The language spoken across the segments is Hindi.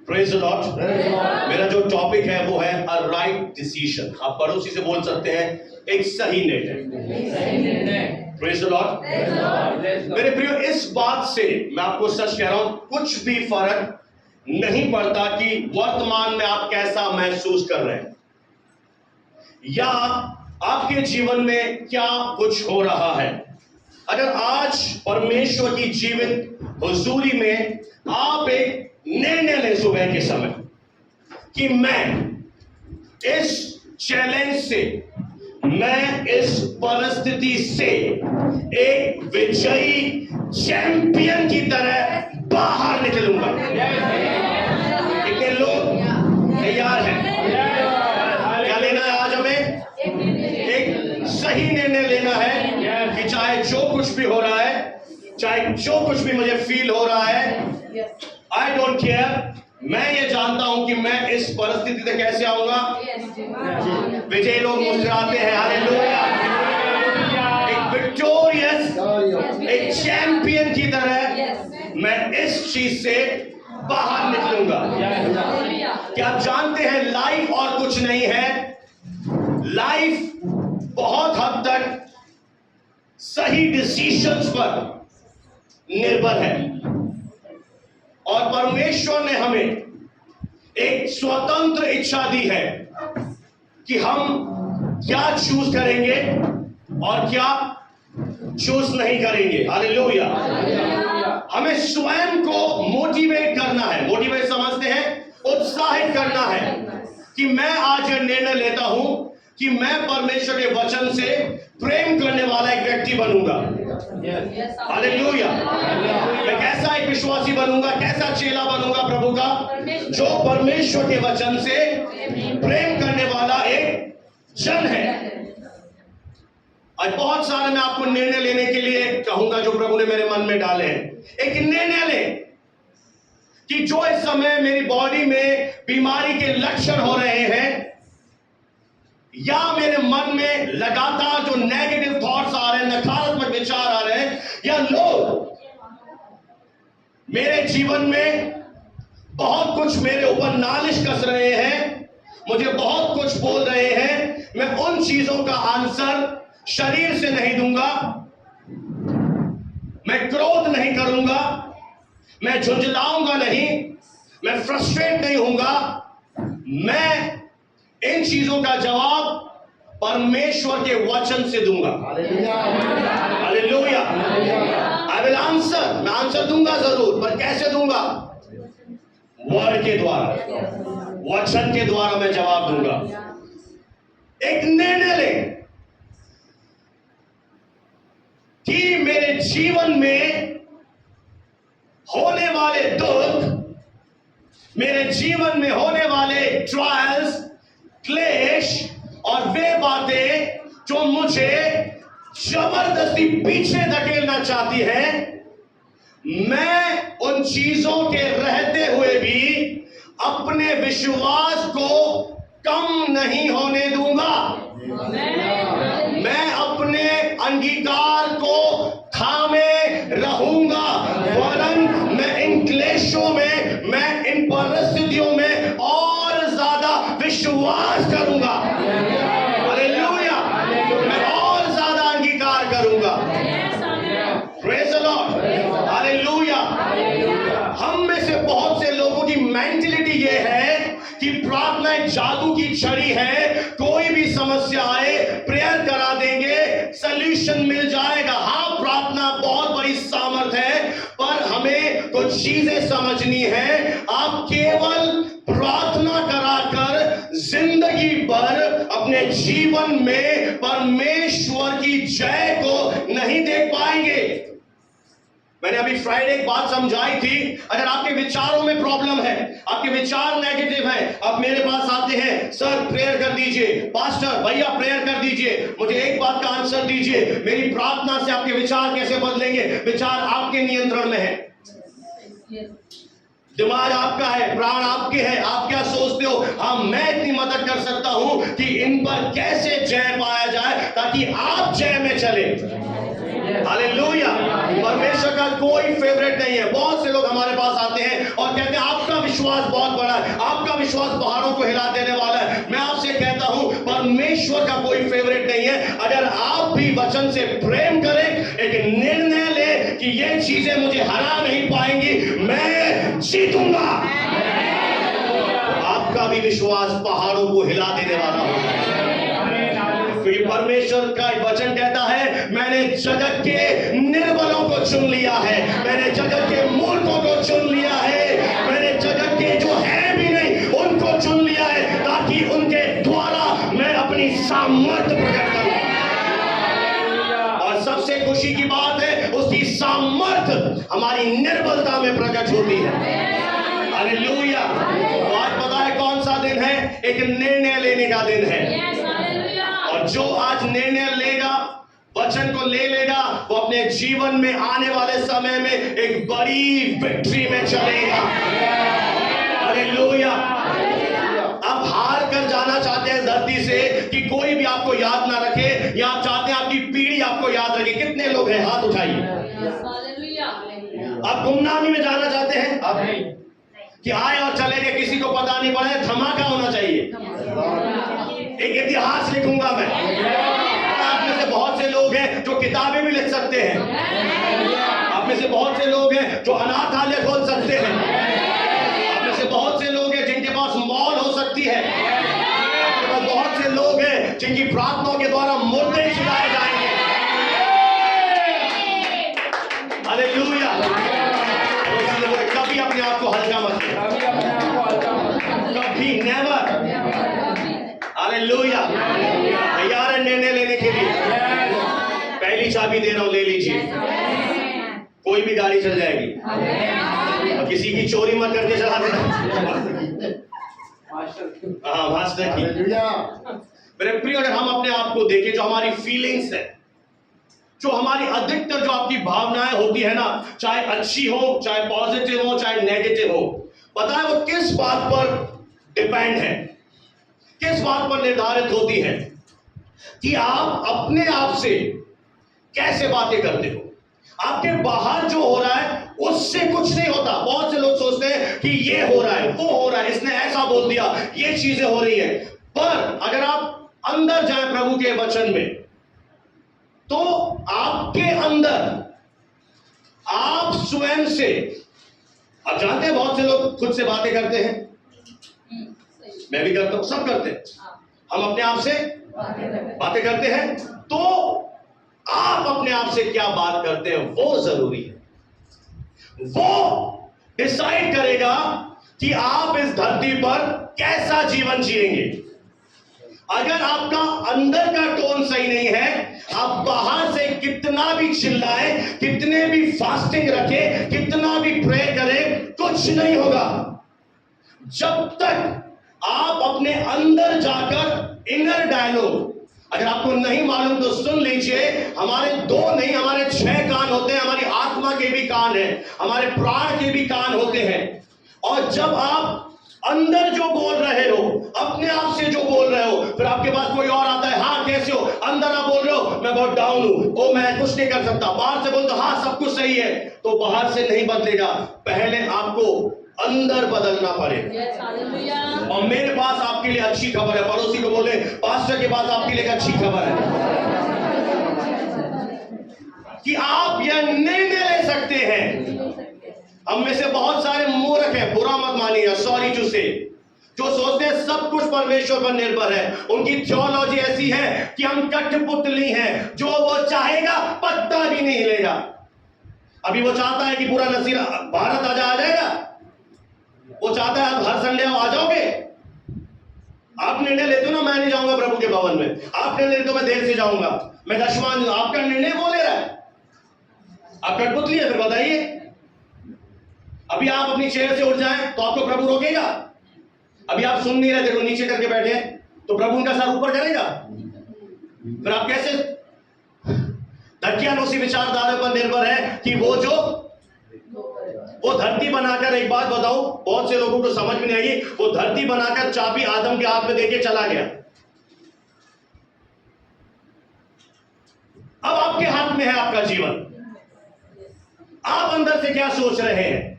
Praise the Lord. मेरा जो टॉपिक है वो है अ राइट डिसीजन। आप पड़ोसी से बोल सकते हैं एक सही निर्णय। Praise the Lord. मेरे प्रियो, इस बात से मैं आपको सच कह रहा हूं, कुछ भी फर्क नहीं पड़ता कि वर्तमान में आप कैसा महसूस कर रहे हैं या आपके जीवन में क्या कुछ हो रहा है। अगर आज परमेश्वर की जीवित हुजूरी में आप एक निर्णय लें सुबह के समय कि मैं इस चैलेंज से, मैं इस परिस्थिति से एक विजयी चैंपियन की तरह बाहर निकलूंगा। कितने लोग तैयार हैं? क्या लेना है आज हमें? एक सही निर्णय लेना है कि चाहे जो कुछ भी हो रहा है, चाहे जो कुछ भी मुझे फील हो रहा है, आई डोंट केयर, मैं ये जानता हूं कि मैं इस परिस्थिति से कैसे आऊंगा। विजय लोग मुस्कुराते हैं, हालेलुया। एक विक्टोरियस, एक चैंपियन की तरह मैं इस चीज से बाहर निकलूंगा। क्या आप जानते हैं लाइफ और कुछ नहीं है, लाइफ बहुत हद तक सही डिसीजंस पर निर्भर है। और परमेश्वर ने हमें एक स्वतंत्र इच्छा दी है कि हम क्या चूज करेंगे और क्या चूज नहीं करेंगे। हालेलुया। हमें स्वयं को मोटिवेट करना है। मोटिवेट समझते हैं, उत्साहित करना है कि मैं आज यह निर्णय लेता हूं कि मैं परमेश्वर के वचन से प्रेम करने वाला एक व्यक्ति बनूंगा। हालेलुया। मैं कैसा एक विश्वासी बनूंगा, कैसा चेला बनूंगा प्रभु का, जो परमेश्वर के वचन से प्रेम करने वाला एक जन है। आज बहुत सारे मैं आपको निर्णय लेने के लिए कहूंगा जो प्रभु ने मेरे मन में डाले हैं। एक निर्णय ले कि जो इस समय मेरी बॉडी में बीमारी के लक्षण हो रहे हैं या मेरे मन में लगातार जो नेगेटिव थॉट्स आ रहे हैं, नकारात्मक विचार आ रहे हैं, या लोग मेरे जीवन में बहुत कुछ मेरे ऊपर नालिश कस रहे हैं, मुझे बहुत कुछ बोल रहे हैं, मैं उन चीजों का आंसर शरीर से नहीं दूंगा। मैं क्रोध नहीं करूंगा, मैं झुंझलाऊंगा नहीं, मैं फ्रस्ट्रेट नहीं होऊंगा। मैं इन चीजों का जवाब परमेश्वर के वचन से दूंगा। हालेलुया। आई विल आंसर, मैं आंसर दूंगा जरूर, पर कैसे दूंगा? वर्ड के द्वारा, वचन के द्वारा मैं जवाब दूंगा। एक निर्णय ले कि मेरे जीवन में होने वाले दुख, मेरे जीवन में होने वाले ट्रायल्स, क्लेश और वे बातें जो मुझे जबरदस्ती पीछे धकेलना चाहती है, मैं उन चीजों के रहते हुए भी अपने विश्वास को कम नहीं होने दूंगा। मैं अपने अंगीकार को थामे रहूंगा, वरन मैं इन क्लेशों में, मैं इन परिस्थितियों में और ज्यादा विश्वास करूंगा। हालेलुया। मैं और ज्यादा अंगीकार करूंगा। Praise the Lord. हालेलुया। हम में से बहुत से लोगों की मेंटालिटी ये है कि प्रार्थना एक जादू की छड़ी है, कोई भी समस्या आए प्रेयर करा देंगे, सॉल्यूशन मिल जाएगा। हाँ, प्रार्थना बहुत बड़ी सामर्थ है, पर हमें कुछ चीजें समझनी है। आप केवल प्रार्थना कराकर जिंदगी भर अपने जीवन में परमेश्वर की जय को नहीं देख पाएंगे। मैंने अभी फ्राइडे एक बात समझाई थी। अगर आपके विचारों में प्रॉब्लम है, आपके विचार नेगेटिव हैं, आप मेरे पास आते हैं, सर प्रेयर कर दीजिए, पास्टर भैया प्रेयर कर दीजिए, मुझे एक बात का आंसर दीजिए, मेरी प्रार्थना से आपके विचार कैसे बदलेंगे? विचार आपके नियंत्रण में है, दिमाग आपका है, प्राण आपके हैं, आप क्या सोचते हो? हाँ, मैं इतनी मदद कर सकता हूं कि इन पर कैसे जय पाया जाए ताकि आप जय में चले। हालेलुया। परमेश्वर का कोई फेवरेट नहीं है। बहुत से लोग हमारे विश्वास बहुत बड़ा है, आपका विश्वास पहाड़ों को हिला देने वाला है। मैं आपसे कहता हूं परमेश्वर का कोई फेवरेट नहीं है। अगर आप भी वचन से प्रेम करें, एक निर्णय ले कि ये चीजें मुझे हरा नहीं पाएंगी, मैं जीतूंगा, आपका भी विश्वास पहाड़ों को हिला देने वाला होगा। क्योंकि परमेश्वर का वचन कहता है मैंने जगत के निर्बलों को चुन लिया है, मैंने जगत के मूर्खों को चुन लिया है, मैंने जगत के जो है भी नहीं उनको चुन लिया है, ताकि उनके द्वारा मैं अपनी सामर्थ्य प्रकट करूं। और सबसे खुशी की बात है उसकी सामर्थ्य हमारी निर्बलता में प्रकट होती है। हालेलुया। आज पता है कौन सा दिन है? एक निर्णय लेने का दिन है। और जो आज निर्णय लेगा, वचन को ले लेगा, वो अपने जीवन में आने वाले समय में एक बड़ी विक्ट्री में चलेगा। हालेलुया। आप हार कर जाना चाहते हैं धरती से कि कोई भी आपको याद ना रखे, या आप चाहते हैं आपकी पीढ़ी आपको याद रखे? कितने लोग हैं? हाथ उठाइए। आप गुमनामी में जाना चाहते हैं? आप कि आए और चले गए, किसी को पता नहीं पड़ा, धमाका होना चाहिए, एक इतिहास लिखूंगा मैं। आप में से बहुत से लोग हैं जो किताबें भी लिख सकते हैं, आप में से बहुत से लोग हैं जो अनाथालय खोल सकते हैं, आप में से बहुत से लोग हैं जिनके पास मॉल हो सकती है, आपके पास बहुत से लोग हैं जिनकी प्रार्थनाओं के द्वारा मुर्दे छिलाए जाएंगे। हालेलुया। कभी अपने आप को हल्का मत कभी, नेवर। हालेलुया। तैयार है निर्णय लेने के लिए? पहली चाबी दे रहा हूं, ले लीजिए। कोई भी गाड़ी चल जाएगी, और किसी की चोरी मत करके चला देना। हाँ, मास्टर की। मेरे प्रिय, अगर हम अपने आप को देखें, जो हमारी फीलिंग्स है, जो हमारी अधिकतर जो आपकी भावनाएं होती है ना, चाहे अच्छी हो, चाहे पॉजिटिव हो, चाहे नेगेटिव हो, पता है वो किस बात पर डिपेंड है, किस बात पर निर्धारित होती है? कि आप अपने आप से कैसे बातें करते हो। आपके बाहर जो हो रहा है उससे कुछ नहीं होता। बहुत से लोग सोचते हैं कि ये हो रहा है, वो हो रहा है, इसने ऐसा बोल दिया, ये चीजें हो रही है। पर अगर आप अंदर जाएं प्रभु के वचन में, तो आपके अंदर आप स्वयं से, आप जानते हैं बहुत से लोग खुद से बातें करते हैं, मैं भी करता हूं, सब करते हैं, हम अपने आप से बातें करते हैं। तो आप अपने आप से क्या बात करते हैं वो जरूरी है। वो डिसाइड करेगा कि आप इस धरती पर कैसा जीवन जिएंगे। अगर आपका अंदर का टोन सही नहीं है, आप बाहर से कितना भी चिल्लाए, कितने भी फास्टिंग रखे, कितना भी प्रे करें, कुछ नहीं होगा। जब तक आप अपने अंदर जाकर इनर डायलॉग, अगर आपको नहीं मालूम तो सुन लीजिए, हमारे 2 नहीं हमारे 6 कान होते हैं। हमारी आत्मा के भी कान है, हमारे प्राण के भी कान होते हैं। और जब आप अंदर जो बोल रहे हो, अपने आप से जो बोल रहे हो, फिर आपके पास कोई और आता है, हाँ कैसे हो? अंदर आप बोल रहे हो मैं बहुत डाउन हूं, ओ मैं कुछ नहीं कर सकता। बाहर से बोल दो हाँ सब कुछ सही है, तो बाहर से नहीं बदलेगा। पहले आपको अंदर बदलना पड़ेगा। और मेरे पास आपके लिए अच्छी खबर है। पड़ोसी को बोले पास्टर के पास आपके लिए अच्छी खबर है कि आप यह निर्णय ले सकते हैं। हम में से बहुत सारे मूर्ख हैं, बुरा मत मानिएगा, सॉरी टू से, जो सोचते हैं सब कुछ परमेश्वर पर निर्भर है। उनकी थियोलॉजी ऐसी है कि हम कठपुतली हैं, जो वो चाहेगा पत्ता भी नहीं हिलेगा। अभी वो चाहता है कि पूरा नसीर भारत आ जाएगा, वो चाहता है आप हर संडे आ जाओगे। आप निर्णय लेते हो ना मैं नहीं जाऊंगा प्रभु के भवन में, आप निर्णय लेते हो मैं देर से जाऊंगा, मैं दशवान, आपका निर्णय वो ले रहा है, आप कठपुतली है। फिर बताइए, अभी आप अपनी चेयर से उठ जाएं तो आपको प्रभु रोकेगा? अभी आप सुन नहीं रहे, देखो नीचे करके बैठे हैं, तो प्रभु उनका सर ऊपर करेगा? फिर आप कैसे? धक्कियानुसी विचारधारा पर निर्भर है कि वो धरती बनाकर, एक बात बताऊं, बहुत से लोगों को समझ में नहीं आई, वो धरती बनाकर चाबी आदम के हाथ में देके चला गया। अब आपके हाथ में है आपका जीवन, आप अंदर से क्या सोच रहे हैं।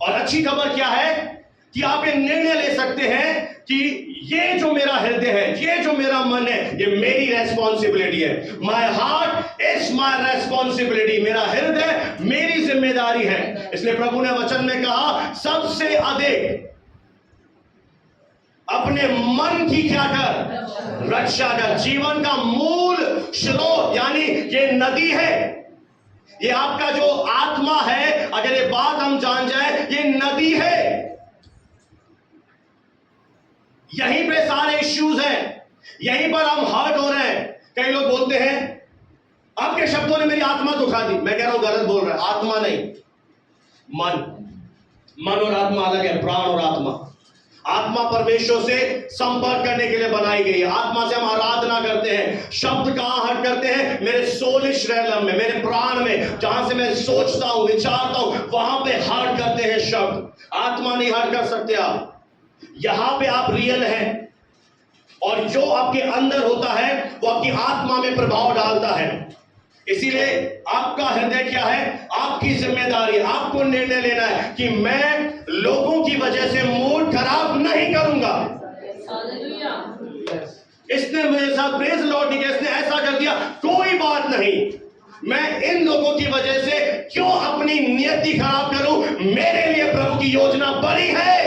और अच्छी खबर क्या है कि आप ये निर्णय ले सकते हैं कि ये जो मेरा हृदय है, ये जो मेरा मन है, ये मेरी रेस्पॉन्सिबिलिटी है। My heart is my responsibility. मेरा हृदय मेरी जिम्मेदारी है। इसलिए प्रभु ने वचन में कहा, सबसे अधिक अपने मन की क्या कर, रक्षा कर। जीवन का मूल स्रोत यानी ये नदी है, ये आपका जो आत्मा है, अगर ये बात हम जान जाए, ये नदी है। यहीं पे सारे इश्यूज हैं, यहीं पर हम हर्ट हो रहे हैं। कई लोग बोलते हैं, आपके शब्दों ने मेरी आत्मा दुखा दी। मैं कह रहा हूं गलत बोल रहा है। आत्मा नहीं, मन और आत्मा अलग है। प्राण और आत्मा, आत्मा परमेश्वर से संपर्क करने के लिए बनाई गई है। आत्मा से हम आराधना करते हैं। शब्द कहां हट करते हैं? मेरे सोलिश रैलम में, मेरे प्राण में, जहां से मैं सोचता हूं, विचारता हूं, वहां पे हर्ट करते हैं शब्द। आत्मा नहीं हर्ट कर सकते आप। यहां पे आप रियल हैं, और जो आपके अंदर होता है वो आपकी आत्मा में प्रभाव डालता है। इसीलिए आपका हृदय क्या है? आपकी जिम्मेदारी है। आपको निर्णय लेना है कि मैं लोगों की वजह से मूड खराब नहीं करूंगा। इसने मेरे साथ प्रेज लॉर्ड किया, इसने ऐसा कर दिया, कोई बात नहीं, मैं इन लोगों की वजह से क्यों अपनी नियति खराब करूं? मेरे लिए प्रभु की योजना बड़ी है।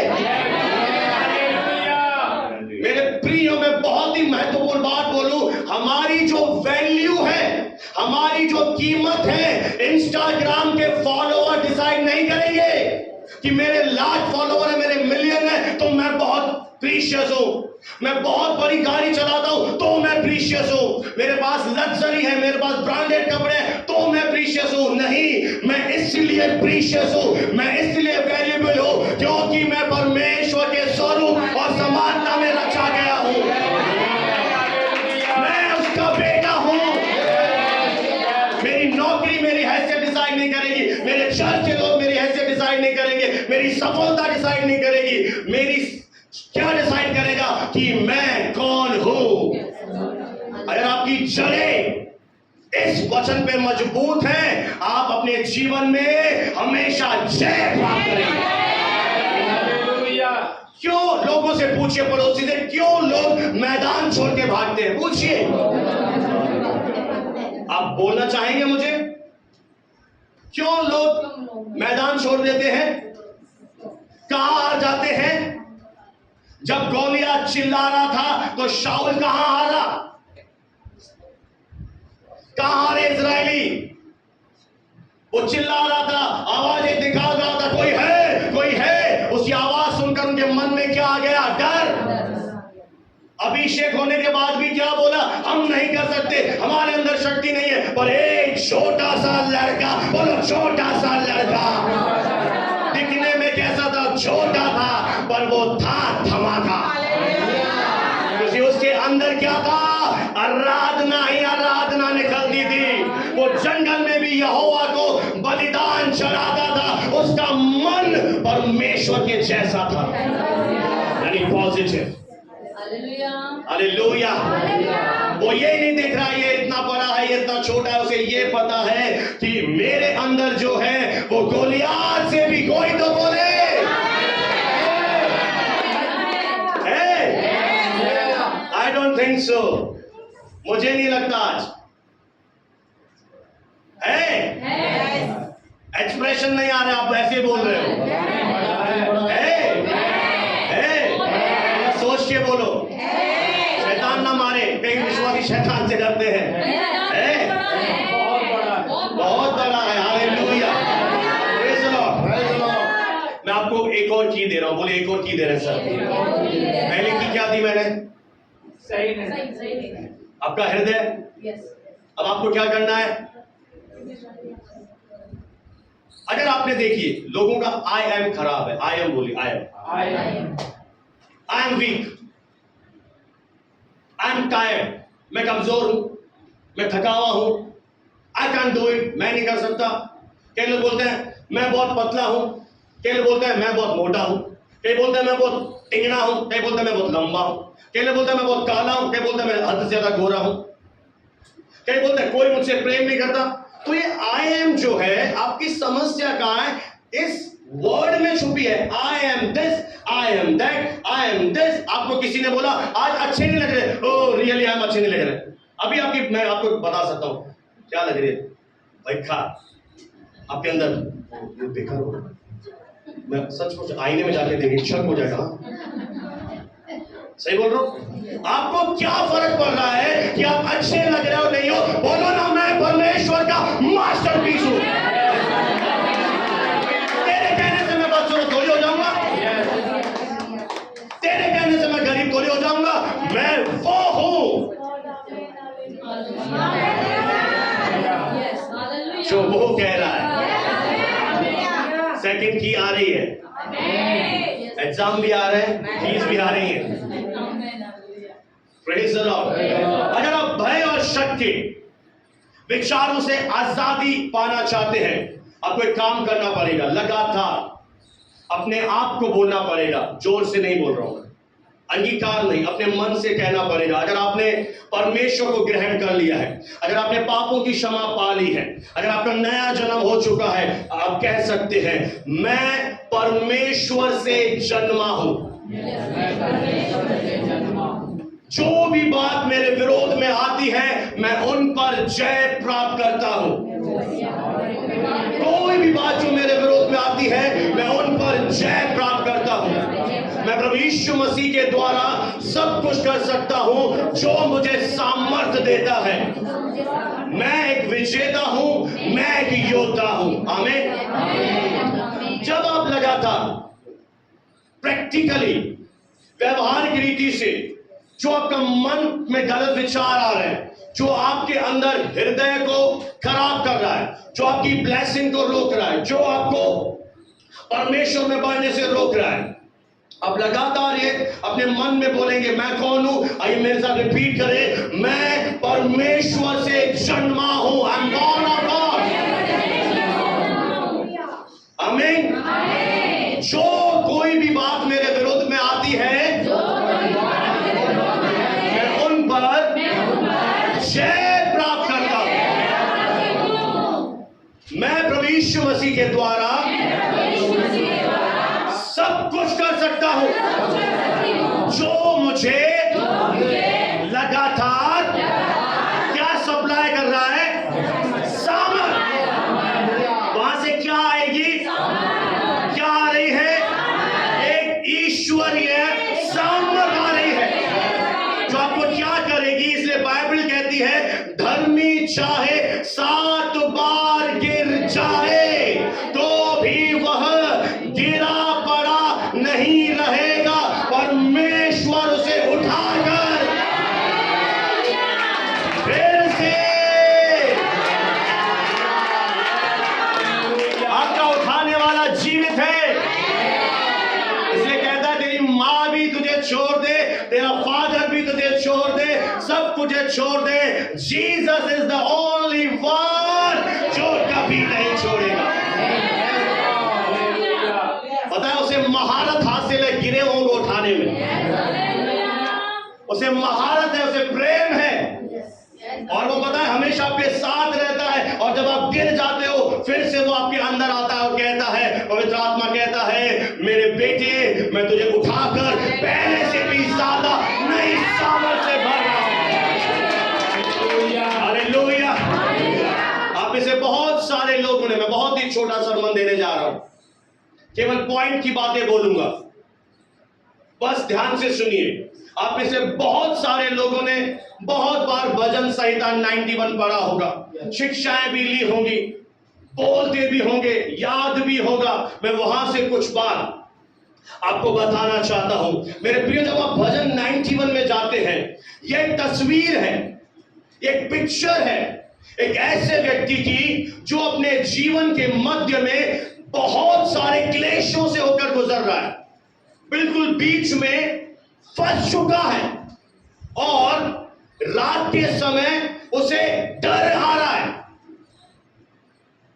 मेरे प्रियो, में बहुत ही महत्वपूर्ण बात बोलूं, हमारी जो वैल्यू है, हमारी जो कीमत है, इंस्टाग्राम के फॉलोअर डिसाइड नहीं करेंगे कि मेरे लाख फॉलोअर है, मेरे मिलियन है, तो मैं बहुत प्रीशियस हूं। मैं बहुत बड़ी गाड़ी चलाता हूं तो मैं प्रीशियस हूं। मेरे पास लग्जरी है, मेरे पास ब्रांडेड कपड़े हैं तो मैं प्रीशियस हूं। नहीं, मैं इसलिए प्रीशियस हूं, मैं इसलिए वैल्यूएबल हूं क्योंकि मैं परमेश्वर के स्वरूप और समानता में रचा गया हूं। मैं उसका बेटा हूं। मेरी नौकरी मेरी हैसियत डिसाइड नहीं करेगी, मेरे चर्च के लोग मेरी हैसियत डिसाइड नहीं करेंगे, मेरी सफलता डिसाइड नहीं करेगी। मेरी क्या डिसाइड करेगा कि मैं कौन हूं? अगर आपकी जड़ें इस वचन पे मजबूत हैं, आप अपने जीवन में हमेशा जय प्राप्त करेंगे। क्यों? लोगों से पूछिए, पड़ोसी से, क्यों लोग मैदान छोड़ के भागते हैं? पूछिए। आप बोलना चाहेंगे मुझे? क्यों लोग मैदान छोड़ देते हैं? कहां हार जाते हैं? जब गोलियत चिल्ला रहा था तो शाऊल कहां हारा? कहां हारे इजरायली? वो चिल्ला रहा था, आवाजें निकाल रहा था, कोई है, कोई है। उसकी आवाज सुनकर उनके मन में क्या आ गया? डर। अभिषेक होने के बाद भी क्या बोला? हम नहीं कर सकते, हमारे अंदर शक्ति नहीं है। पर एक छोटा सा लड़का, बोलो छोटा सा लड़का, दिखने में कैसा था? छोटा था, पर वो था धमाका। क्योंकि उसके अंदर क्या था? आराधना ही आराधना निकलती थी। वो जंगल में भी यहोवा को बलिदान चढ़ाता था। उसका मन परमेश्वर के जैसा था, यानी पॉजिटिव। हालेलुया। वो ये नहीं देख रहा ये इतना बड़ा है, ये इतना छोटा है। उसे ये पता है कि मेरे अंदर जो है वो गोलियत से भी, कोई तो बोले, आई डोंट थिंक सो, मुझे नहीं लगता आज है। एक्सप्रेशन नहीं आ रहा, आप ऐसे बोल रहे हो। सोच के बोलो, शैतान ना मारे। कई विश्वासी शैतान से डरते हैं। बहुत बड़ा है। Hallelujah, praise the Lord. मैं आपको एक और की दे रहा हूं। बोले, एक और की दे रहे हैं सर। पहले की क्या दी मैंने? सही नहीं। आपका हृदय। अब आपको क्या करना है? अगर आपने देखिए लोगों का आई एम खराब है, आई एम बोलिए, I am weak, I am tired, मैं कमजोर हूं, मैं थका हुआ हूं, आई कैन डू इट, मैं नहीं कर सकता। कई लोग बोलते हैं मैं बहुत पतला हूं, कई लोग बोलते हैं मैं बहुत मोटा हूं, कई बोलते हैं मैं बहुत टिंगना हूं, कई बोलते हैं मैं बहुत लंबा हूं, कई लोग बोलते हैं मैं बहुत काला हूं, कई बोलते हैं मैं हद से ज्यादा गोरा हूं, कई बोलते हैं कोई मुझसे प्रेम नहीं करता। तो ये आई एम जो है, आपकी समस्या कहां है? इस वर्ड में में छुपी है। I am this, I am that, I am this. आपको किसी ने बोला आज अच्छे नहीं लग रहे, ओ रियली आई एम अच्छे नहीं लग रहे। अभी मैं आपको बता सकता हूं क्या लग रही है भाई, खा आपके अंदर ये बेकार हो रहा है। मैं सच आईने में जाके देखिए, शक हो जाएगा। सही बोल रहा हूं? आपको क्या फर्क पड़ रहा है कि आप अच्छे लग रहे हो नहीं हो? बोलो ना, मैं परमेश्वर का मास्टरपीस हूं। तेरे कहने से मैं बदसूरत थोड़ी हो जाऊंगा, तेरे कहने से मैं गरीब थोड़ी हो जाऊंगा। मैं वो हूं जो वो कह रहा है। सेकंड की आ रही है, एग्जाम भी आ रहे हैं, फीस भी आ रही है। Praise the Lord. अगर आप भय और शक के विचारों से आजादी पाना चाहते हैं, आपको एक काम करना पड़ेगा, लगातार अपने आप को बोलना पड़ेगा। जोर से नहीं बोल रहा हूं, अंगीकार नहीं, अपने मन से कहना पड़ेगा। अगर आपने परमेश्वर को ग्रहण कर लिया है, अगर आपने पापों की क्षमा पा ली है, अगर आपका नया जन्म हो चुका है, आप कह सकते हैं मैं परमेश्वर से जन्मा हूं। जो भी बात मेरे विरोध में आती है, मैं उन पर जय प्राप्त करता हूं। कोई भी बात जो मेरे विरोध में आती है, मैं उन पर जय प्राप्त करता हूं। मैं प्रभु यीशु मसीह के द्वारा सब कुछ कर सकता हूं जो मुझे सामर्थ्य देता है। मैं एक विजेता हूं, मैं एक योद्धा हूं। आमीन। जब आप लगातार प्रैक्टिकली व्यवहारिक रीति से जो आपका मन में गलत विचार आ रहे हैं, जो आपके अंदर हृदय को खराब कर रहा है, जो आपकी ब्लेसिंग को रोक रहा है, जो आपको परमेश्वर में बढ़ने से रोक रहा है, आप लगातार ये अपने मन में बोलेंगे मैं कौन हूं। आइए मेरे साथ रिपीट करें, मैं परमेश्वर से जन्मा हूं। I am born of God. आमीन। जो कोई भी बात मेरे विरोध में आती है, मैं उन पर जय प्राप्त करता हूं। मैं प्रभु यीशु मसीह के द्वारा सब कुछ कर सकता हूं जो मुझे लगातार क्या सप्लाई कर रहा है, सामर्थ। वहां से क्या आएगी, क्या आ रही है, एक ईश्वरीय सामर्थ आ रही है जो आपको क्या करेगी। इसलिए बाइबल कहती है धर्मी चाहे 7 बार गिर जाए तो भी वह गिरा पड़ा नहीं रहेगा, परमेश्वर उसे उठाकर फिर से आपका उठाने वाला जीवित है। इसलिए कहता है तेरी माँ भी तुझे छोड़ दे, तेरा फादर भी तुझे छोड़ दे, सब तुझे छोड़ दे, Jesus is the only one जो कभी नहीं छोड़ेगा। पता है उसे महारत हासिल है गिरे होंगे उठाने में, उसे महारत है, उसे प्रेम है, और वो पता है हमेशा आपके साथ रहता है। और जब आप गिर जाते हो फिर से वो आपके अंदर आता है और कहता है, पवित्र आत्मा कहता है मेरे बेटे मैं तुझे उठाकर पहले से भी ज्यादा नई सामर्थ से भर रहा हूं। हालेलुया। आप में से बहुत सारे लोगों ने, मैं बहुत ही छोटा सरमन देने जा रहा हूं, केवल पॉइंट की बातें बोलूंगा, बस ध्यान से सुनिए। आप में से बहुत सारे लोगों ने बहुत बार भजन संहिता 91 पढ़ा होगा, शिक्षाएं भी ली होंगी, बोलते भी होंगे, याद भी होगा। मैं वहां से कुछ बात आपको बताना चाहता हूं। मेरे प्रिय, जब आप भजन 91 में जाते हैं, यह एक तस्वीर है, एक पिक्चर है एक ऐसे व्यक्ति की जो अपने जीवन के मध्य में बहुत सारे क्लेशों से होकर गुजर रहा है, बिल्कुल बीच में फंस चुका है, और रात के समय उसे डर आ रहा है,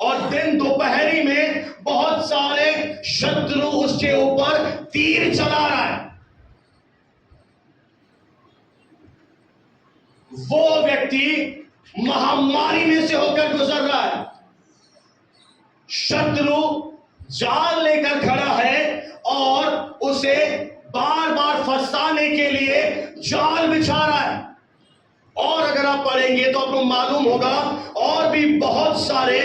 और दिन दोपहरी में बहुत सारे शत्रु उसके ऊपर तीर चला रहा है। वो व्यक्ति महामारी में से होकर गुजर रहा है, शत्रु जाल लेकर खड़ा है उसे बार बार फंसाने के लिए जाल बिछा रहा है। और अगर आप पढ़ेंगे तो आपको मालूम होगा और भी बहुत सारे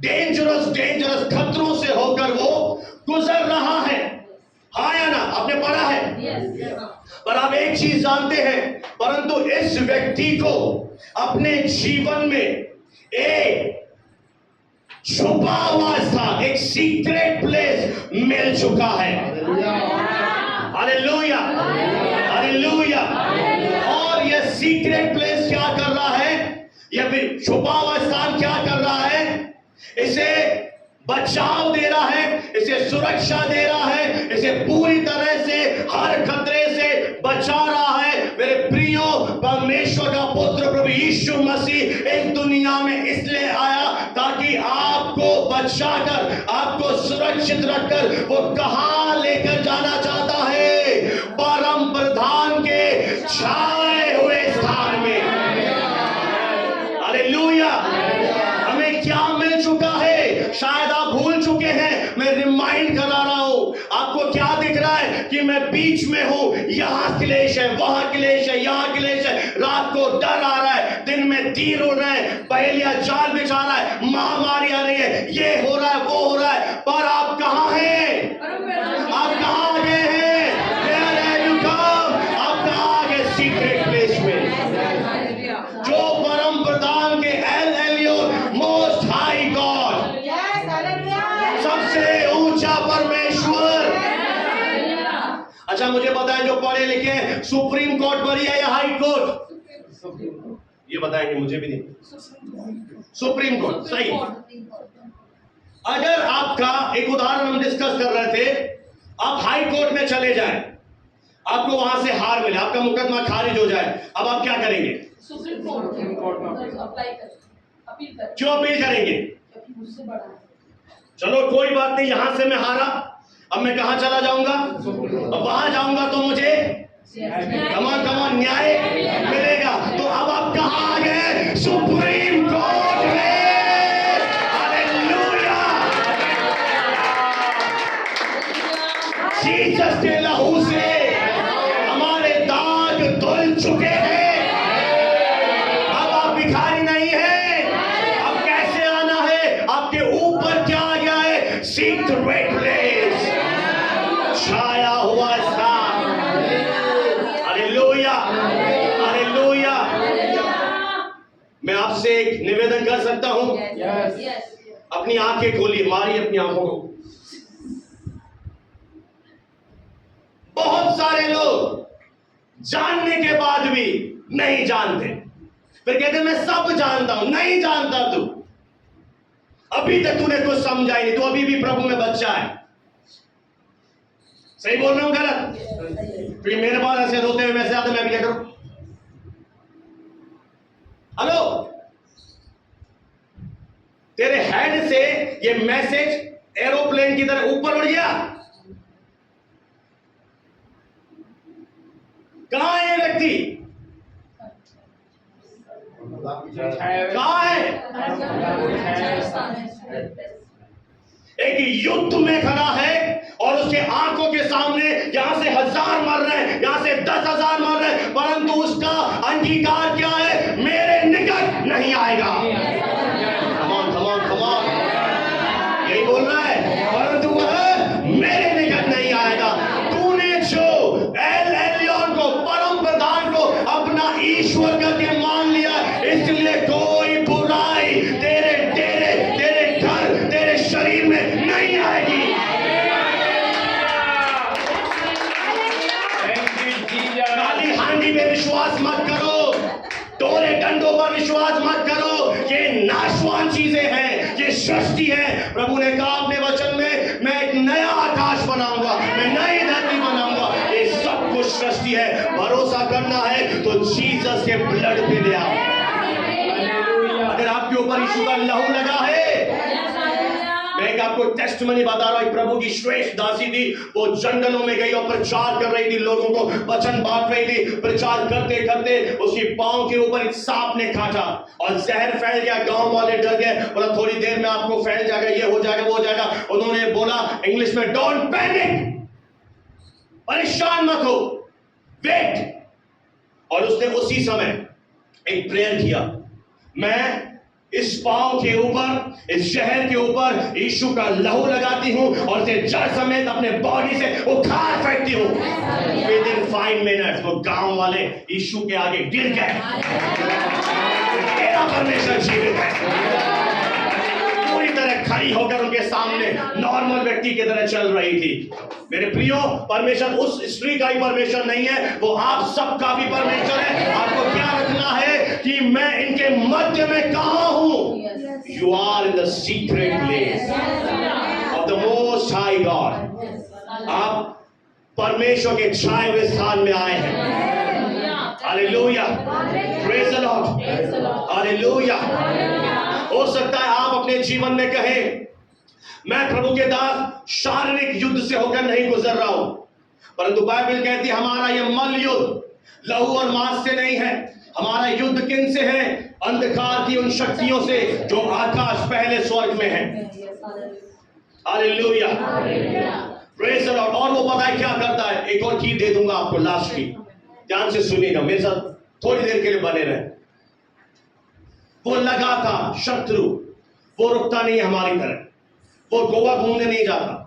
डेंजरस खतरों से होकर वो गुजर रहा है। हाँ या ना? आपने पढ़ा है? पर आप एक चीज जानते हैं, परंतु इस व्यक्ति को अपने जीवन में एक छुपा हुआ स्थान, एक सीक्रेट प्लेस मिल चुका है। Hallelujah, hallelujah. और यह सीक्रेट प्लेस क्या कर रहा है? यह फिर छुपा हुआ स्थान क्या कर रहा है? इसे बचाव दे रहा है, इसे सुरक्षा दे रहा है, इसे पूरी तरह से हर खतरे से बचा रहा है। मेरे प्रियो, परमेश्वर का पुत्र प्रभु यीशु मसीह इस दुनिया में इसलिए आया ताकि आपको बचाकर, आपको सुरक्षित रखकर वो कहां लेकर जाना चाहता है? परम प्रधान के छाए हुए स्थान में। हालेलुया। हमें क्या मिल चुका है? शायद आप भूल चुके हैं, मैं रिमाइंड करा रहा हूं। आपको क्या दिख रहा है कि मैं बीच में हूं, यहां क्लेश है, वहां क्लेश है, यहां क्लेश है, रात को डर आ रहा है, दिन में तीर उड़ रहे हैं, पहेलियां जाल बिछा रहा है, महामारी आ रही है, ये हो रहा है, वो हो रहा है, पर आप कहां हैं? आप कहां गए हैं? Where have you come? आप कहां गए? सीक्रेट प्लेस में, जो परम प्रधान के El Elyon, most high God, सबसे ऊंचा परमेश्वर। अच्छा मुझे बताएं, जो पढ़े लिखे हैं, सुप्रीम कोर्ट बड़ी है या हाई कोर्ट? ये बताएंगे, मुझे भी नहीं। सुप्रीम कोर्ट, सही। अगर आपका एक उदाहरण हम डिस्कस कर रहे थे, आप हाई कोर्ट में चले जाएं, आपको वहां से हार मिले, आपका मुकदमा खारिज हो जाए, अब आप क्या करेंगे? सुप्रीम कोर्ट में अप्लाई कर, अपील कर। क्यों अपील करेंगे? क्योंकि मुझसे बड़ा है। चलो कोई बात नहीं, यहां से मैं हारा, अब मैं कहां चला जाऊंगा? अब वहां जाऊंगा तो मुझे कमान न्याय मिलेगा। तो अब आप कहां आ गए? सुप्रीम कोर्ट में। हालेलुया। जीसस के लहू से हमारे दाग धुल चुके हैं। अब आप भिखारी नहीं हैं। अब कैसे आना है? आपके ऊपर क्या आ गया है? सीक्रेट प्लेस, छाया हुआ स्थान। Hallelujah, hallelujah. मैं आपसे एक निवेदन कर सकता हूं? अपनी आंखें खोलिए, मारिए अपनी आंखों को। बहुत सारे लोग जानने के बाद भी नहीं जानते, फिर कहते मैं सब जानता हूं। नहीं जानता तू, अभी तक तूने कुछ समझा ही नहीं, तू अभी भी प्रभु में बच्चा है। सही बोल रहा हूं गलत? फिर मेरे पास ऐसे रोते हुए मैसेज आते, मैं भी क्या करूं? हेलो, तेरे हेड से ये मैसेज एरोप्लेन की तरह ऊपर उड़ गया। कहां है ये व्यक्ति? कहां है? एक युद्ध में खड़ा है और उसके आंखों के सामने यहां से 1000 मर रहे हैं, यहां से 10,000 मर रहे हैं, परंतु उसका अंगीकार क्या है? मेरे निकट नहीं आएगा। कम ऑन, यही बोल रहा है, परंतु वह मेरे निकट नहीं आएगा। तूने जो एल एलियोन को, परम प्रधान को अपना ईश्वर करके मान लिया, इसलिए कोई बुराई तेरे तेरे तेरे घर, तेरे शरीर में नहीं आएगी। काली हांडी पे विश्वास मत करो, टोरे डंडों पर विश्वास मत करो। ये नाशवान चीजें हैं, ये सृष्टि है। प्रभु ने कहा अपने वचन में, मैं एक नया आकाश बनाऊंगा, मैं नई धरती बनाऊंगा। ये सब कुछ सृष्टि है। भरोसा करना है तो जीसस के ब्लड पे ले आओ। अगर आपके ऊपर यीशु का लहू लगा है, मैं आपको टेस्टमनी बता रहा हूं। एक प्रभु की श्रेष्ठ दासी थी, वो जंगलों में गई और प्रचार कर रही थी, लोगों को वचन बांट रही थी। प्रचार करते करते उसकी पांव के ऊपर एक सांप ने काटा और जहर फैल गया। गांव वाले डर गए, बोला थोड़ी देर में आपको फैल जाएगा, ये हो जाएगा, वो हो जाएगा। उन्होंने बोला इंग्लिश में, डोंट पैनिक, परेशान मत हो, वेट। और उसने उसी समय एक प्रेयर किया, मैं इस पांव के ऊपर, इस शहर के ऊपर यीशु का लहू लगाती हूं और इसे जड़ समेत अपने बॉडी से उखाड़ फेंकती हूं। विद इन 5 मिनट्स वो गांव वाले यीशु के आगे गिर गए। तेरा परमेश्वर जीवित है। पूरी तरह खड़ी होकर उनके सामने नॉर्मल व्यक्ति की तरह चल रही थी। मेरे प्रियो, परमेश्वर उस स्त्री का ही परमेश्वर नहीं है, वो आप सबका भी परमेश्वर है। आपको क्या रखना है कि मैं इनके मध्य में कहां हूं? You are in the secret place of the most high God. आप परमेश्वर के छाए हुए स्थान में आए हैं। Hallelujah, praise the Lord, hallelujah. हो सकता है आप अपने जीवन में कहें, मैं प्रभु के दास शारीरिक युद्ध से होकर नहीं गुजर रहा हूं, परंतु बाइबल कहती है हमारा यह मल युद्ध लहू और मांस से नहीं है। हमारा युद्ध किन से है? अंधकार की उन शक्तियों से जो आकाश पहले स्वर्ग में है। Hallelujah, praise the Lord. और वो पता है क्या करता है? एक और की दे दूंगा आपको, लास्ट की, ध्यान से सुनिएगा, मेरे साथ थोड़ी देर के लिए बने रहे। वो लगातार शत्रु, वो रुकता नहीं है हमारी तरह, वो गोवा घूमने नहीं जाता,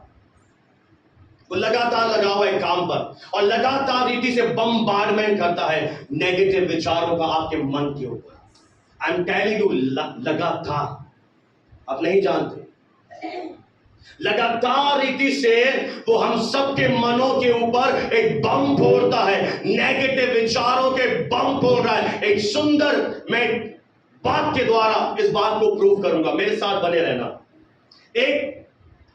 वो लगातार लगा हुआ है काम पर और लगातार रीति से बमबार्डमेंट करता है नेगेटिव विचारों का आपके मन के ऊपर। आई एम टेलिंग यू, लगातार, आप नहीं जानते, लगातार रीति से वो हम सबके मनों के ऊपर एक बम फोड़ता है, नेगेटिव विचारों के बम फोड़ रहा है। एक सुंदर, मैं बात के द्वारा इस बात को प्रूव करूंगा, मेरे साथ बने रहना। एक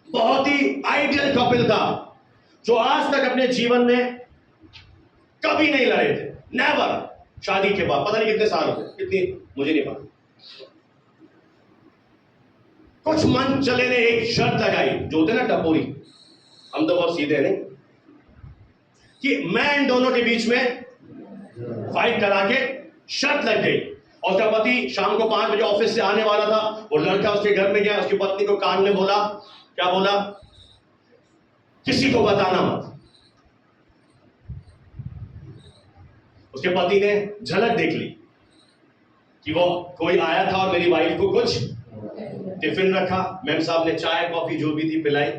बहुत ही आइडियल कपिल था जो आज तक अपने जीवन में कभी नहीं लड़े थे, नेवर। शादी के बाद पता नहीं कितने साल हो गए, कितनी मुझे नहीं पता। कुछ मन चले ने एक शर्त लगाई, जो होते ना टपोरी, हम तो बहुत सीधे नहीं, कि मैं इन दोनों के बीच में फाइट करा के शर्त लग गई। और उसका पति शाम को 5 बजे ऑफिस से आने वाला था, वो लड़का उसके घर में गया, उसकी पत्नी को कान में बोला, क्या बोला? किसी को बताना मत। उसके पति ने झलक देख ली कि वो कोई आया था और मेरी वाइफ को कुछ टिफिन रखा, मैम साहब ने चाय कॉफी जो भी थी पिलाई,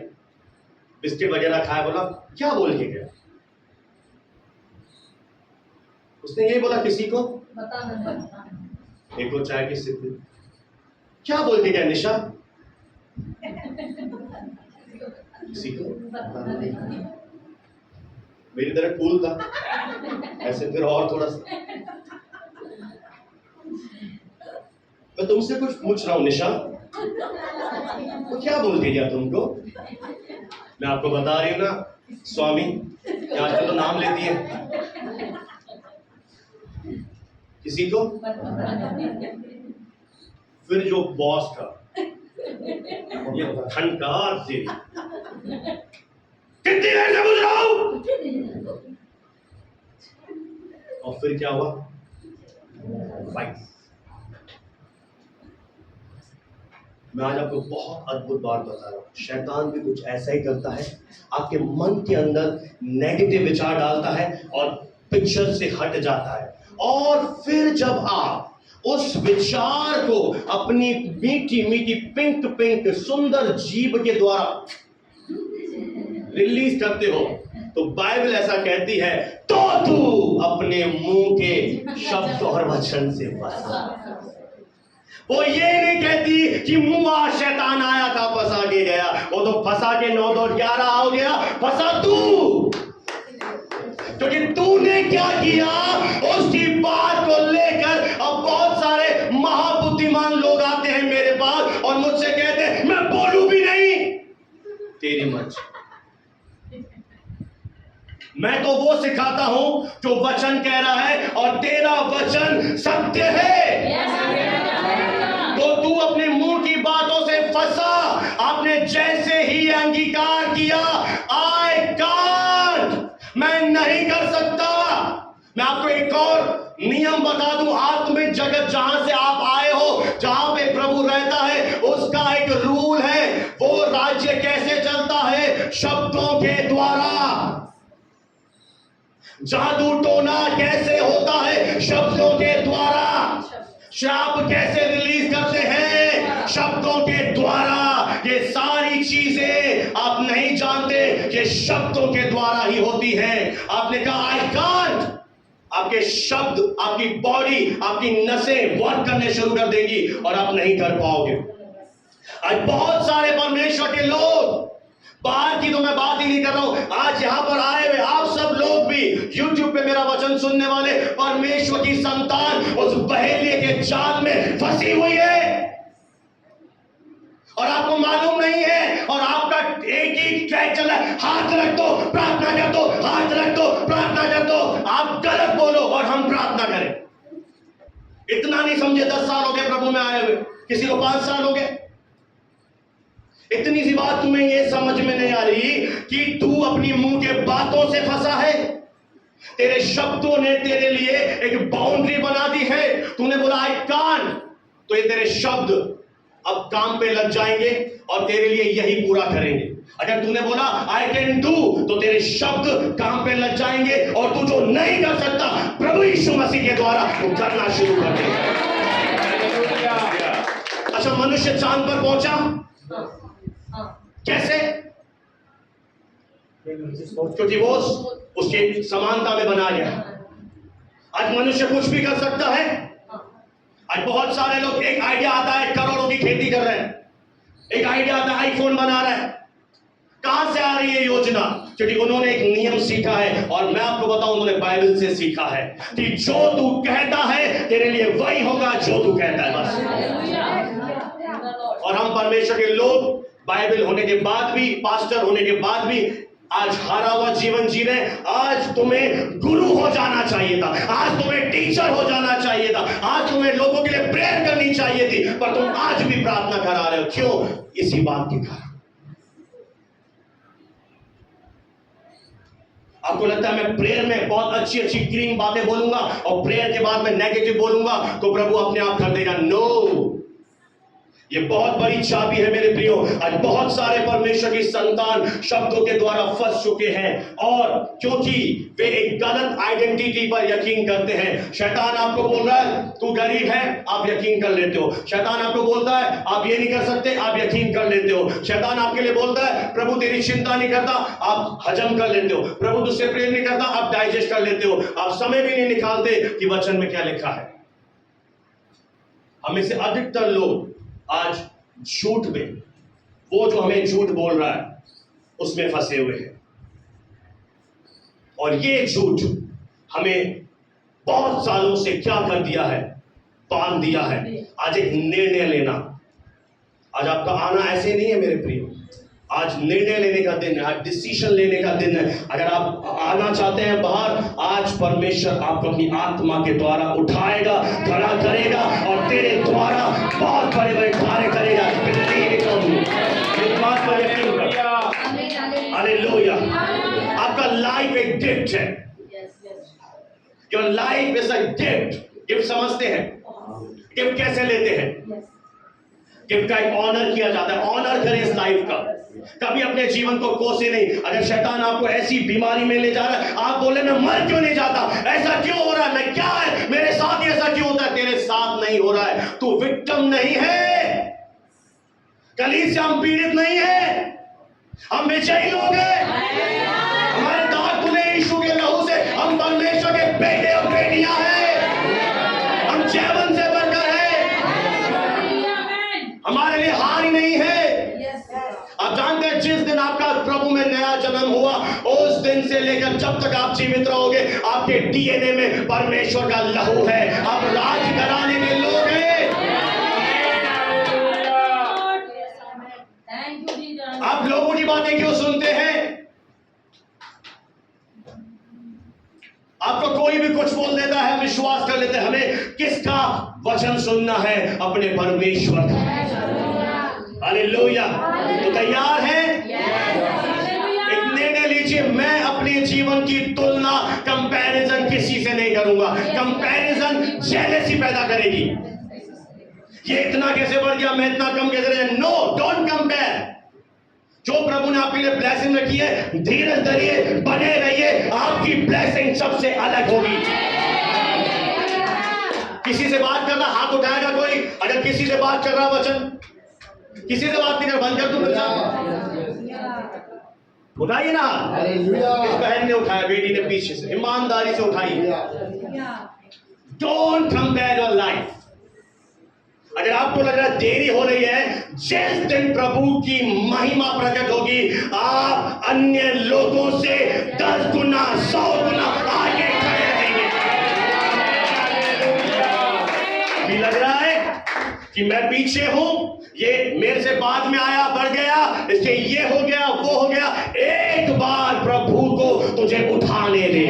बिस्किट वगैरह खाया। बोला क्या बोल के गया? उसने यही बोला, किसी को एक और चाय की सिप। क्या बोल के गया निशा? किसी को? मेरी तरह कूल था, ऐसे फिर और थोड़ा सा। मैं तुमसे कुछ पूछ रहा हूं निशा, तो क्या बोल के गया तुमको? मैं आपको बता रही हूं ना स्वामी, आजकल तो नाम लेती है। किसी को? फिर जो बॉस था, ये खनकार थी, कितनी देर से पूछ रहा हूं। और फिर क्या हुआ? फाइट। मैं आज आपको बहुत अद्भुत बात बता रहा हूं। शैतान भी कुछ ऐसा ही करता है, आपके मन के अंदर नेगेटिव विचार डालता है और पिक्चर से हट जाता है। और फिर जब आप उस विचार को अपनी मीठी मीठी पिंक पिंक सुंदर जीभ के द्वारा रिलीज करते हो, तो बाइबल ऐसा कहती है, तो तू अपने मुंह के शब्द और वचन से फंसा। वो ये नहीं कहती कि मुआ शैतान आया था फंसा के गया, वो तो फंसा के 9 2 11 हो गया। फंसा तू, क्योंकि तूने क्या किया उसकी बात को लेकर अब बहुत सारे महाबुद्धिमान लोग आते हैं मेरे पास और मुझसे कहते हैं मैं बोलूं भी नहीं, तेरी मर्जी। मैं तो वो सिखाता हूं जो वचन कह रहा है और तेरा वचन सत्य है। तो तू अपने मुंह की बातों से फंसा। आपने जैसे ही अंगीकार किया, आई कांट, मैं नहीं कर सकता। मैं आपको एक और नियम बता दूं, आत्मिक जगत जहां से आप आए हो, जहां पे प्रभु रहता है, उसका एक रूल है। वो राज्य कैसे चलता है? शब्दों के द्वारा। जादू टोना कैसे होता है? शब्दों के द्वारा। श्राप कैसे रिलीज करते हैं? शब्दों के द्वारा। ये सारी चीजें आप नहीं जानते, ये शब्दों के द्वारा ही होती है। आपने कहा आई कांट, आपके शब्द, आपकी बॉडी, आपकी नसें वर्क करने शुरू कर देंगी और आप नहीं कर पाओगे। आज बहुत सारे परमेश्वर के लोग, बाहर की तो मैं बात ही नहीं कर रहा हूं, आज यहां पर आए हुए आप सब लोग भी, YouTube पे मेरा वचन सुनने वाले, परमेश्वर की संतान उस बहेलिए के जाल में फंसी हुई है और आपको मालूम नहीं है। और आपका एक ही ट्रैक चल रहा है, हाथ रख दो प्रार्थना कर दो, हाथ रख दो प्रार्थना कर दो। आप गलत बोलो और हम प्रार्थना करें। इतना नहीं समझे, 10 साल हो गए प्रभु में आए हुए, किसी को 5 साल हो गए। इतनी सी बात तुम्हें ये समझ में नहीं आ रही कि तू अपनी मुंह के बातों से फंसा है। तेरे शब्दों ने तेरे लिए एक बाउंड्री बना दी है। तूने बोला आई कांट, तो ये तेरे शब्द अब काम पे लग जाएंगे और तेरे लिए यही पूरा करेंगे। अगर तूने बोला आई कैन डू, तो तेरे शब्द काम पे लग जाएंगे और तू जो नहीं कर सकता, प्रभु यीशु मसीह के द्वारा तू करना शुरू कर देगा। अच्छा, मनुष्य चांद पर पहुंचा कैसे? क्योंकि वो उसके समानता में बना गया। आज मनुष्य कुछ भी कर सकता है। आज बहुत सारे लोग, एक आइडिया आता है, करोड़ों की खेती कर रहे हैं। एक आइडिया आता है, आईफोन बना रहा है। कहां से आ रही है योजना? क्योंकि उन्होंने एक नियम सीखा है, और मैं आपको बताऊं, उन्होंने बाइबल से सीखा है कि जो तू कहता है तेरे लिए वही होगा जो तू कहता है, बस। और हम परमेश्वर के लोग बाइबल होने के बाद भी, पास्टर होने के बाद भी आज हारा हुआ जीवन जी रहे। आज तुम्हें गुरु हो जाना चाहिए था, आज तुम्हें टीचर हो जाना चाहिए था, आज तुम्हें लोगों के लिए प्रेयर करनी चाहिए थी, पर तुम आज भी प्रार्थना करा रहे हो। क्यों? इसी बात के कारण। आपको लगता है मैं प्रेयर में बहुत अच्छी अच्छी क्लीन बातें बोलूंगा और प्रेयर के बाद में नेगेटिव बोलूंगा तो प्रभु अपने आप कर देगा? नो, ये बहुत बड़ी चाबी है मेरे प्रियो। आज बहुत सारे परमेश्वर की संतान शब्दों के द्वारा फंस चुके हैं, और क्योंकि वे एक गलत आइडेंटिटी पर यकीन करते हैं। शैतान आपको बोल रहा है तू गरीब है, आप यकीन कर लेते हो। शैतान आपको बोलता है आप ये नहीं कर सकते, आप यकीन कर लेते हो। शैतान आपके लिए बोलता है प्रभु तेरी चिंता नहीं करता, आप हजम कर लेते हो। प्रभु तुझसे प्रेम नहीं करता, आप डाइजेस्ट कर लेते हो। आप समय भी नहीं निकालते कि वचन में क्या लिखा है। हमें से अधिकतर लोग आज झूठ में, वो जो हमें झूठ बोल रहा है उसमें फंसे हुए हैं, और ये झूठ हमें बहुत सालों से क्या कर दिया है? बांध दिया है। आज एक निर्णय लेना, आज आपका आना ऐसे नहीं है मेरे प्रियो, आज निर्णय लेने का दिन है, आज डिसीजन लेने का दिन है। अगर आप आना चाहते हैं बाहर, आज परमेश्वर आपको अपनी आत्मा के द्वारा उठाएगा, खड़ा करेगा और तेरे द्वारा बहुत बड़े बड़े कार्य करेगा। हालेलुया। आपका लाइफ एक गिफ्ट है। Your life is a gift. Gift समझते हैं? गिफ्ट कैसे लेते हैं? गिफ्ट का एक ऑनर किया जाता है। ऑनर करें इस लाइफ का, कभी अपने जीवन को कोसे नहीं। अगर शैतान आपको ऐसी बीमारी में ले जा रहा है, आप बोले मैं मर क्यों नहीं जाता, ऐसा क्यों हो रहा है, मैं क्या है मेरे साथ ऐसा क्यों होता है? तेरे साथ नहीं हो रहा है, तू विक्टिम नहीं है। कलीसिया हम पीड़ित नहीं है, हम विजयी लोग हैं। हमारे दाग खुले यीशु के लहू से, हम परमेश्वर के बेटे और बेटियां हैं। हम जीवन से बनकर हैं, हमारे लिए हार ही नहीं है। आप जानते हैं जिस दिन आपका प्रभु में नया जन्म हुआ, उस दिन से लेकर जब तक आप जीवित रहोगे, आपके डीएनए में परमेश्वर का लहू है। आप राज कराने के लोग हैं। आप लोगों की बातें क्यों सुनते हैं? आपको कोई भी कुछ बोल देता है, विश्वास कर लेते हैं। हमें किसका वचन सुनना है? अपने परमेश्वर का। हालेलुया। तो तैयार हैं? एक निर्णय लीजिए, मैं अपने जीवन की तुलना, कंपैरिजन किसी से नहीं करूंगा। कंपैरिजन जेलसी पैदा करेगी। ये इतना कैसे बढ़ गया, मैं इतना कम कैसे रहा? No, don't compare. जो प्रभु ने आपके लिए ब्लेसिंग रखी है, धीरज धरिए, बने रहिए, आपकी ब्लेसिंग सबसे अलग होगी। किसी से बात करना, हाथ उठाएगा कोई? अगर किसी से बात कर रहा वचन, किसी से बात नहीं कर, बंद कर दूं? उठाइए ना। इस बहन ने उठाया, बेटी ने पीछे से, ईमानदारी से उठाइए। Don't compare your life. अगर आपको लग रहा है देरी हो रही है, जिस दिन प्रभु की महिमा प्रकट होगी, आप अन्य लोगों से 10 गुना 100 गुना आगे खड़े रहेंगे। अभी लग रहा है कि मैं पीछे हूं, ये मेरे से बाद में आया, बढ़ गया, इसके ये हो गया, वो हो गया। एक बार प्रभु को तुझे उठाने दे।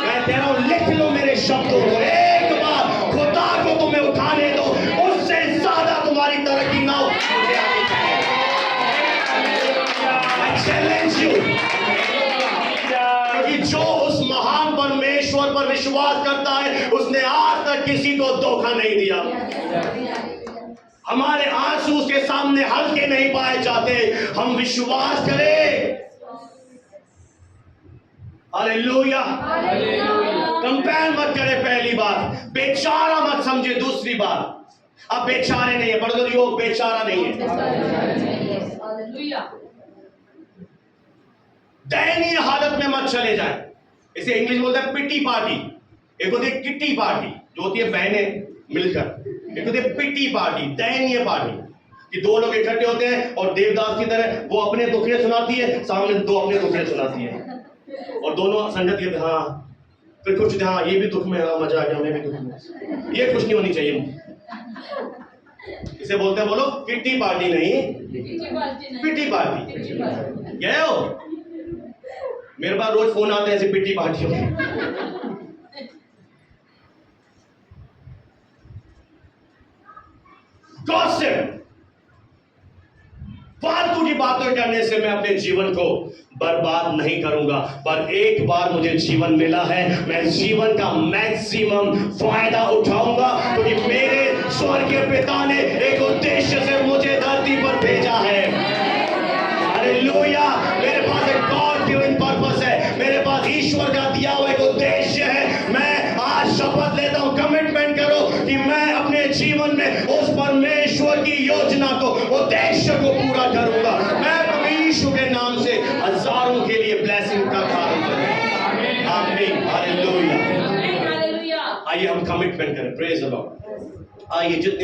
मैं कह रहा हूं, लिख लो मेरे शब्दों को। एक बार खुदा को तुम्हें उठाने दो, उससे ज्यादा तुम्हारी तरक्की ना हो। I challenge you, क्योंकि जो उस महान परमेश्वर पर विश्वास करता है, उसने आज तक किसी को धोखा नहीं दिया। हमारे आंसू उसके सामने हल्के नहीं पाए जाते। हम विश्वास करें। हालेलुया। कंपेयर मत करे। पहली बात, बेचारा मत समझे। दूसरी बात, अब बेचारे नहीं है, पढ़ो यो बेचारा नहीं है, दयनीय हालत में मत चले जाए। इसे इंग्लिश बोलते हैं पिटी पार्टी। एक होती है किटी पार्टी, जो होती है बहनें मिलकर। एक होती है पिटी पार्टी, दयनीय पार्टी, कि दो लोग इकट्ठे होते हैं और देवदास की तरह वो अपने दुखड़े सुनाती है, सामने दो अपने दुखड़े सुनाती है, और दोनों संगत ये, हाँ फिर कुछ, हाँ ये भी दुख में, हाँ मजा आ गया, मैं भी दुख में। ये कुछ नहीं होनी चाहिए। इसे बोलते हैं, बोलो, किटी पार्टी नहीं, पिटी पार्टी। गए हो? मेरे पास रोज फोन आते हैं ऐसे पिटी पार्टियों के। गॉसिप, फालतू की बातें करने से मैं अपने जीवन को बर्बाद नहीं करूंगा। पर एक बार मुझे जीवन मिला है, मैं जीवन का मैक्सिमम फायदा उठाऊंगा, क्योंकि मेरे स्वर्गीय पिता ने एक उद्देश्य से मुझे धरती पर भेजा है। हालेलुया। मेरे पास एक गॉड गिवन पर्पस है, मेरे पास ईश्वर का दिया हुआ एक उद्देश्य है। मैं आज शपथ लेता हूं, कमिटमेंट करो कि मैं अपने जीवन में उस परमेश्वर की योजना को, उद्देश्य को पूरा करूंगा। मैं प्रभु यीशु के नाम से हजारों के लिए ब्लेसिंग का कारण करूंगा। आमीन। हालेलुया। आइए हम कमिटमेंट करें। Praise the Lord. आइए जितने